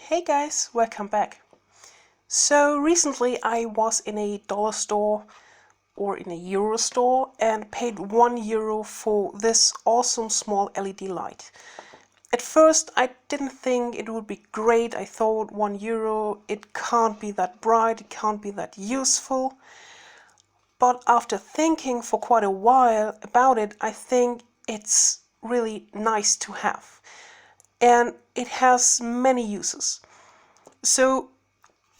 Hey guys, welcome back. So recently I was in a dollar store or in a euro store and paid €1 for this awesome small LED light. At first I didn't think it would be great. I thought €1, it can't be that bright, it can't be that useful. But after thinking for quite a while about it, I think it's really nice to have. And it has many uses. So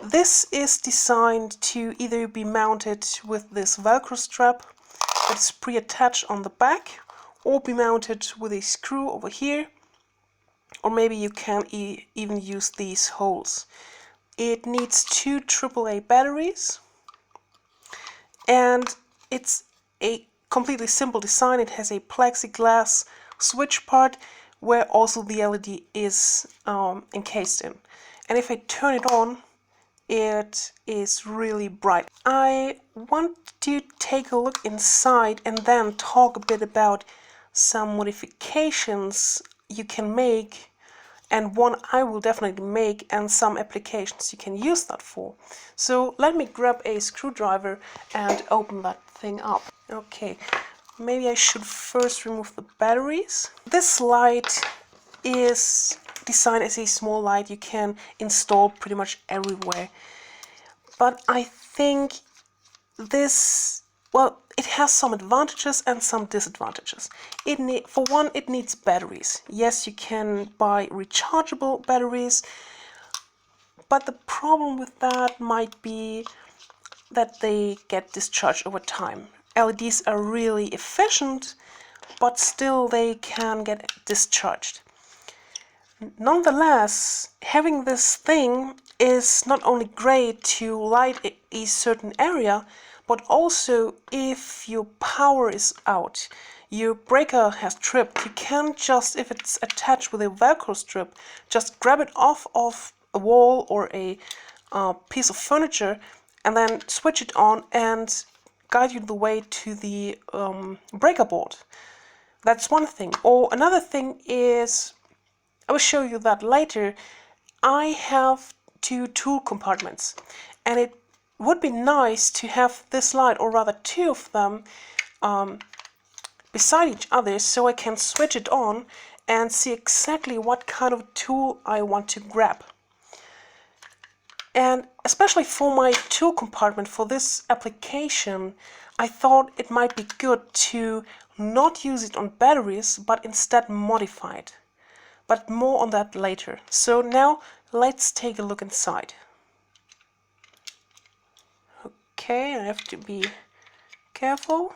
this is designed to either be mounted with this Velcro strap that's pre-attached on the back, or be mounted with a screw over here, or maybe you can even use these holes. It needs two AAA batteries, and it's a completely simple design. It has a plexiglass switch part where also the LED is encased in. And if I turn it on, it is really bright. I want to take a look inside and then talk a bit about some modifications you can make, and one I will definitely make, and some applications you can use that for. So let me grab a screwdriver and open that thing up. Okay, maybe I should first remove the batteries. This light is designed as a small light you can install pretty much everywhere. But I think this, well, it has some advantages and some disadvantages. For one, it needs batteries. Yes, you can buy rechargeable batteries, but the problem with that might be that they get discharged over time. LEDs are really efficient, but still they can get discharged. Nonetheless, having this thing is not only great to light a certain area, but also if your power is out, your breaker has tripped, you can just, if it's attached with a Velcro strip, just grab it off of a wall or a piece of furniture and then switch it on and guide you the way to the breaker board. That's one thing. Or another thing is, I will show you that later, I have two tool compartments, and it would be nice to have this light, or rather two of them, beside each other, so I can switch it on and see exactly what kind of tool I want to grab. And especially for my tool compartment, for this application, I thought it might be good to not use it on batteries, but instead modify it. But more on that later. So now let's take a look inside. Okay, I have to be careful.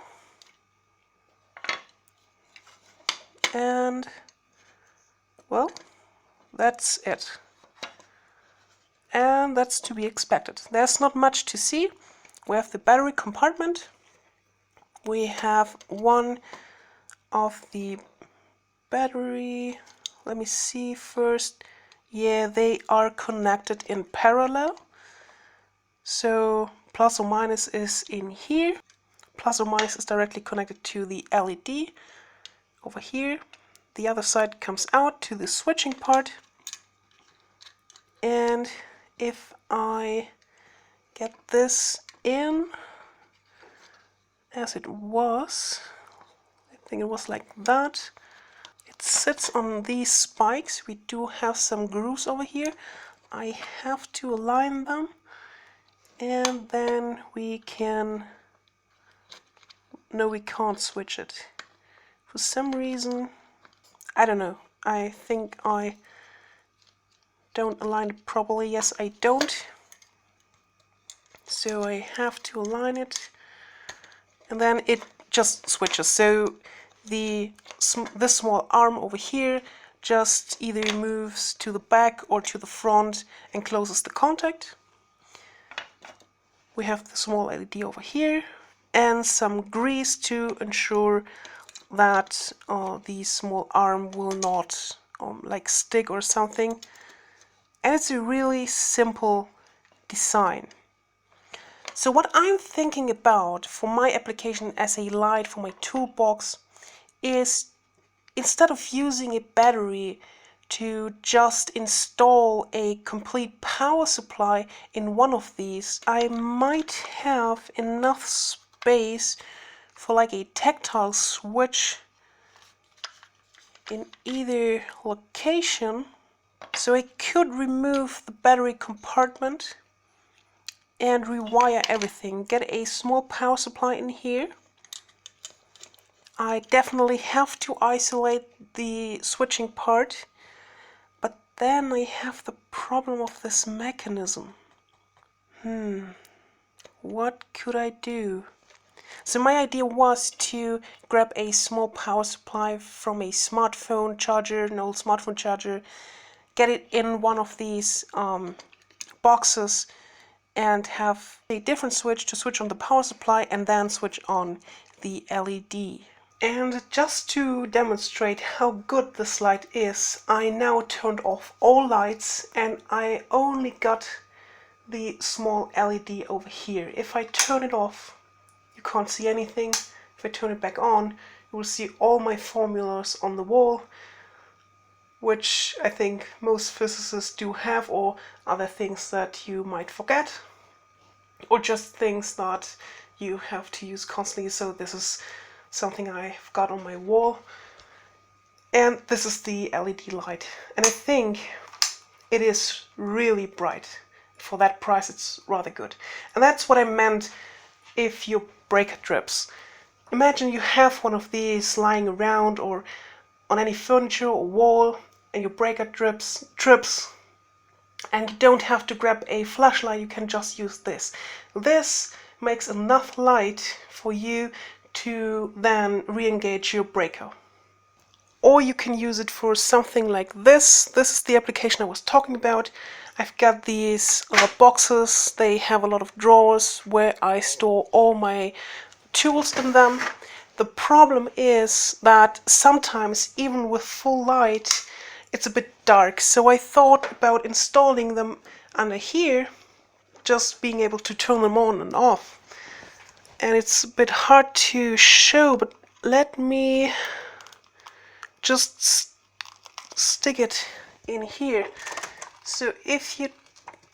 And well, that's it. And that's to be expected. There's not much to see. We have the battery compartment. We have one of the battery. Let me see first. Yeah, they are connected in parallel. So plus or minus is in here. Plus or minus is directly connected to the LED over here. The other side comes out to the switching part. And if I get this in as it was, I think it was like that. It sits on these spikes. We do have some grooves over here. I have to align them, and then we can... No, we can't switch it. For some reason, I don't know. I think I don't align it properly. Yes, I don't. So I have to align it, and then it just switches. So this small arm over here just either moves to the back or to the front and closes the contact. We have the small LED over here and some grease to ensure that the small arm will not like stick or something. And it's a really simple design. So what I'm thinking about for my application as a light for my toolbox is, instead of using a battery to just install a complete power supply in one of these, I might have enough space for like a tactile switch in either location. So I could remove the battery compartment and rewire everything. Get a small power supply in here. I definitely have to isolate the switching part, but then I have the problem of this mechanism. What could I do? So my idea was to grab a small power supply from a smartphone charger, an old smartphone charger, get it in one of these boxes, and have a different switch to switch on the power supply and then switch on the LED. And just to demonstrate how good this light is, I now turned off all lights and I only got the small LED over here. If I turn it off, you can't see anything. If I turn it back on, you will see all my formulas on the wall, which I think most physicists do have, or other things that you might forget, or just things that you have to use constantly. So this is something I've got on my wall, and this is the LED light, and I think it is really bright. For that price, it's rather good. And that's what I meant if your breaker trips. Imagine you have one of these lying around or on any furniture or wall, and your breaker trips, and you don't have to grab a flashlight, you can just use this. This makes enough light for you to then re-engage your breaker. Or you can use it for something like this. This is the application I was talking about. I've got these boxes. They have a lot of drawers where I store all my tools in them. The problem is that sometimes, even with full light, it's a bit dark. So I thought about installing them under here, just being able to turn them on and off. And it's a bit hard to show, but let me just stick it in here. So if you,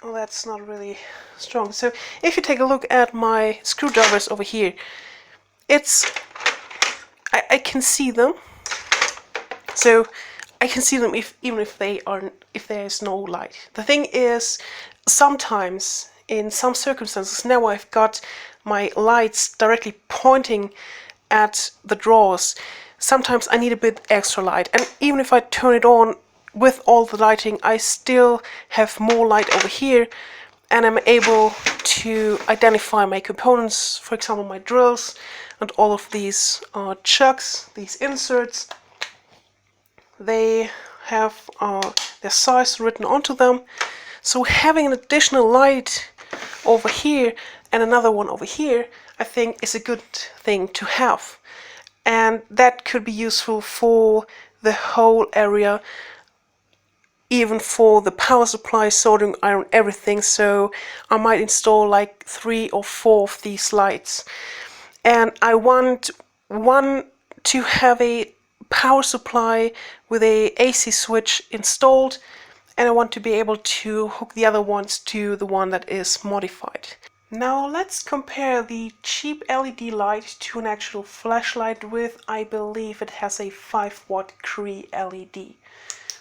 oh, that's not really strong. So if you take a look at my screwdrivers over here, I can see them. So I can see them even if there is no light. The thing is, sometimes in some circumstances, now I've got my lights directly pointing at the drawers. Sometimes I need a bit extra light, and even if I turn it on with all the lighting, I still have more light over here, and I'm able to identify my components, for example my drills and all of these chucks, these inserts. They have their size written onto them, so having an additional light over here and another one over here, I think is a good thing to have. And that could be useful for the whole area, even for the power supply, soldering iron, everything. So I might install like 3 or 4 of these lights. And I want one to have a power supply with a AC switch installed, and I want to be able to hook the other ones to the one that is modified. Now let's compare the cheap LED light to an actual flashlight with, I believe it has a 5-watt Cree LED.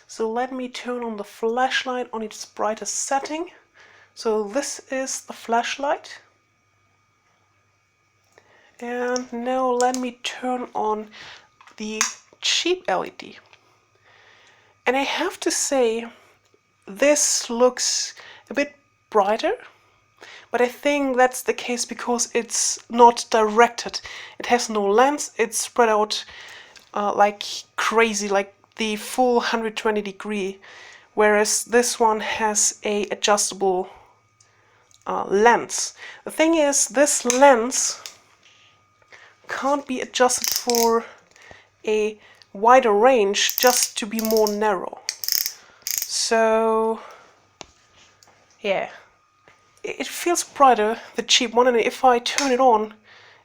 So let me turn on the flashlight on its brightest setting. So this is the flashlight. And now let me turn on the cheap LED. And I have to say, this looks a bit brighter. But I think that's the case because it's not directed. It has no lens, it's spread out like crazy, like the full 120 degree, whereas this one has a adjustable lens. The thing is, this lens can't be adjusted for a wider range, just to be more narrow. So yeah. It feels brighter, the cheap one, and if I turn it on,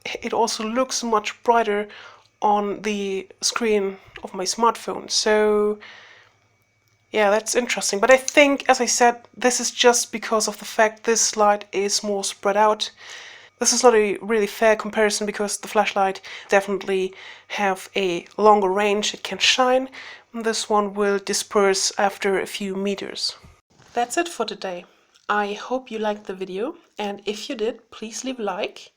it also looks much brighter on the screen of my smartphone. So Yeah, that's interesting. But I think, as I said, this is just because of the fact this light is more spread out. This is not a really fair comparison because the flashlight definitely have a longer range, it can shine. This one will disperse after a few meters. That's it for today. I hope you liked the video, and if you did, please leave a like,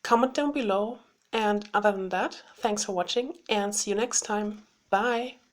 comment down below, and other than that, thanks for watching and see you next time. Bye!